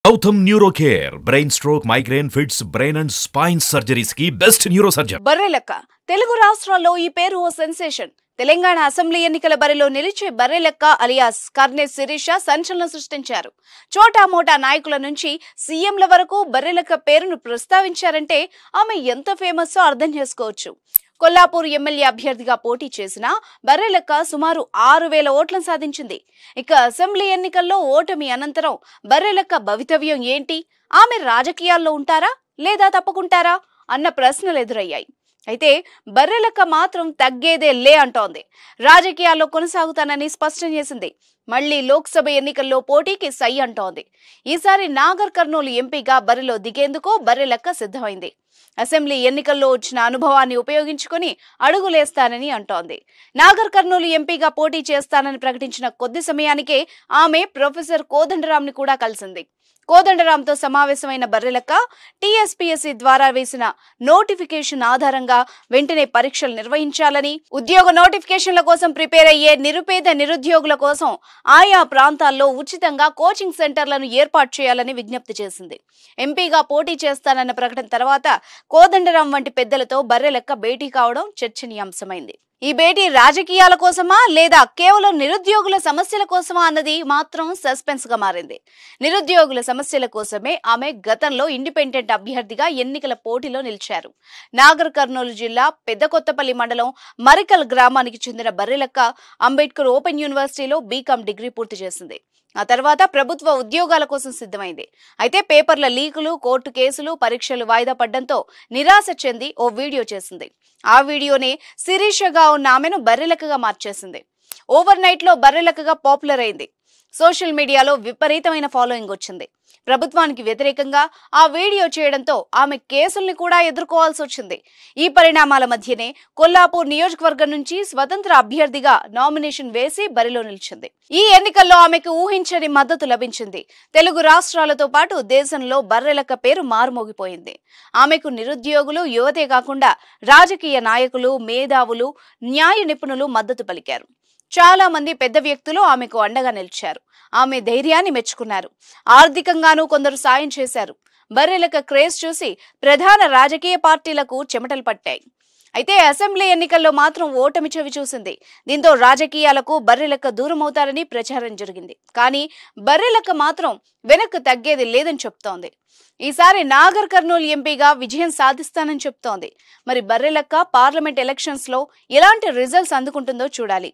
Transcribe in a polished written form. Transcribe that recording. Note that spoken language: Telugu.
Gautam Neurocare, brain stroke, migraine, fits, brain and spine surgeries की best neurosurgeon. బర్రెలెక్క తెలుగు రాష్ట్రాల్లో ఈ పేరు ఓ సెన్సేషన్. తెలంగాణ అసెంబ్లీ ఎన్నికల బరిలో నిలిచే బర్రెలెక్క అలియాస్ కర్నె శిరీష సంచలనం సృష్టించారు. చోటా మోటా నాయకుల నుంచి సీఎంల వరకు బర్రెలెక్క పేరును ప్రస్తావించారంటే ఆమె ఎంత ఫేమస్సో అర్థం చేసుకోవచ్చు. కొల్లాపూర్ ఎమ్మెల్యే అభ్యర్థిగా పోటీ చేసిన బర్రెలెక్క సుమారు 6,000 ఓట్లను సాధించింది. ఇక అసెంబ్లీ ఎన్నికల్లో ఓటమి అనంతరం బర్రెలెక్క భవితవ్యం ఏంటి? ఆమె రాజకీయాల్లో ఉంటారా లేదా తప్పుకుంటారా అన్న ప్రశ్నలు ఎదురయ్యాయి. అయితే బర్రెలెక్క మాత్రం తగ్గేదే లే అంటోంది. రాజకీయాల్లో కొనసాగుతానని స్పష్టం చేసింది. మళ్లీ లోక్సభ ఎన్నికల్లో పోటీకి సై అంటోంది. ఈసారి నాగర్ కర్నూలు ఎంపీగా బరిలో దిగేందుకు బర్రెలెక్క సిద్ధమైంది. అసెంబ్లీ ఎన్నికల్లో వచ్చిన అనుభవాన్ని ఉపయోగించుకుని అడుగులేస్తానని అంటోంది. నాగర్ కర్నూలు ఎంపీగా పోటీ చేస్తానని ప్రకటించిన కొద్ది సమయానికే ఆమె ప్రొఫెసర్ కోదండరాంని కూడా కలిసింది. కోదండరాంతో సమావేశమైన బర్రెలెక్క టీఎస్పీఎస్సీ ద్వారా వేసిన నోటిఫికేషన్ ఆధారంగా వెంటనే పరీక్షలు నిర్వహించాలని, ఉద్యోగ నోటిఫికేషన్ల కోసం ప్రిపేర్ అయ్యే నిరుపేద నిరుద్యోగుల కోసం ఆయా ప్రాంతాల్లో ఉచితంగా కోచింగ్ సెంటర్లను ఏర్పాటు చేయాలని విజ్ఞప్తి చేసింది. ఎంపీగా పోటీ చేస్తానన్న ప్రకటన తర్వాత కోదండరాం వంటి పెద్దలతో బర్రెలెక్క భేటీ కావడం చర్చనీయాంశమైంది. ఈ భేటీ రాజకీయాల కోసమా లేదా కేవలం నిరుద్యోగుల సమస్యల కోసమా అన్నది మాత్రం సస్పెన్స్ గా మారింది. నిరుద్యోగుల సమస్యల కోసమే ఆమె గతంలో ఇండిపెండెంట్ అభ్యర్థిగా ఎన్నికల పోటీలో నిలిచారు. నాగర్ కర్నూలు జిల్లా పెద్దకొత్తపల్లి మండలం మరికల్ గ్రామానికి చెందిన బర్రెలెక్క అంబేద్కర్ ఓపెన్ యూనివర్సిటీలో బీకాం డిగ్రీ పూర్తి చేసింది. ఆ తర్వాత ప్రభుత్వ ఉద్యోగాల కోసం సిద్ధమైంది. అయితే పేపర్ల లీకులు, కోర్టు కేసులు, పరీక్షలు వాయిదా పడ్డంతో నిరాశ చెంది ఓ వీడియో చేసింది. ఆ వీడియోనే శిరీషగా ఉన్న ఆమెను బర్రెలెక్కగా మార్చేసింది. ఓవర్ నైట్ లో బర్రెలెక్కగా పాపులర్ అయింది. సోషల్ మీడియాలో విపరీతమైన ఫాలోయింగ్ వచ్చింది. ప్రభుత్వానికి వ్యతిరేకంగా ఆ వీడియో చేయడంతో ఆమె కేసుల్ని కూడా ఎదుర్కోవాల్సి వచ్చింది. ఈ పరిణామాల మధ్యనే కొల్లాపూర్ నియోజకవర్గం నుంచి స్వతంత్ర అభ్యర్థిగా నామినేషన్ వేసి బరిలో నిలిచింది. ఈ ఎన్నికల్లో ఆమెకు ఊహించని మద్దతు లభించింది. తెలుగు రాష్ట్రాలతో పాటు దేశంలో బర్రెలెక్క పేరు మారుమోగిపోయింది. ఆమెకు నిరుద్యోగులు, యువతే కాకుండా రాజకీయ నాయకులు, మేధావులు, న్యాయ నిపుణులు మద్దతు పలికారు. చాలా మంది పెద్ద వ్యక్తులు ఆమెకు అండగా నిలిచారు. ఆమె ధైర్యాన్ని మెచ్చుకున్నారు. ఆర్థికంగానూ కొందరు సాయం చేశారు. బర్రెలెక్క క్రేజ్ చూసి ప్రధాన రాజకీయ పార్టీలకు చెమటలు పట్టాయి. అయితే అసెంబ్లీ ఎన్నికల్లో మాత్రం ఓటమి చవి చూసింది. దీంతో రాజకీయాలకు బర్రెలెక్క దూరం అవుతారని ప్రచారం జరిగింది. కానీ బర్రెలెక్క మాత్రం వెనక్కు తగ్గేది లేదని చెప్తోంది. ఈసారి నాగర్ కర్నూలు ఎంపీగా విజయం సాధిస్తానని చెప్తోంది. మరి బర్రెలెక్క పార్లమెంట్ ఎలక్షన్స్ లో ఎలాంటి రిజల్ట్స్ అందుకుంటుందో చూడాలి.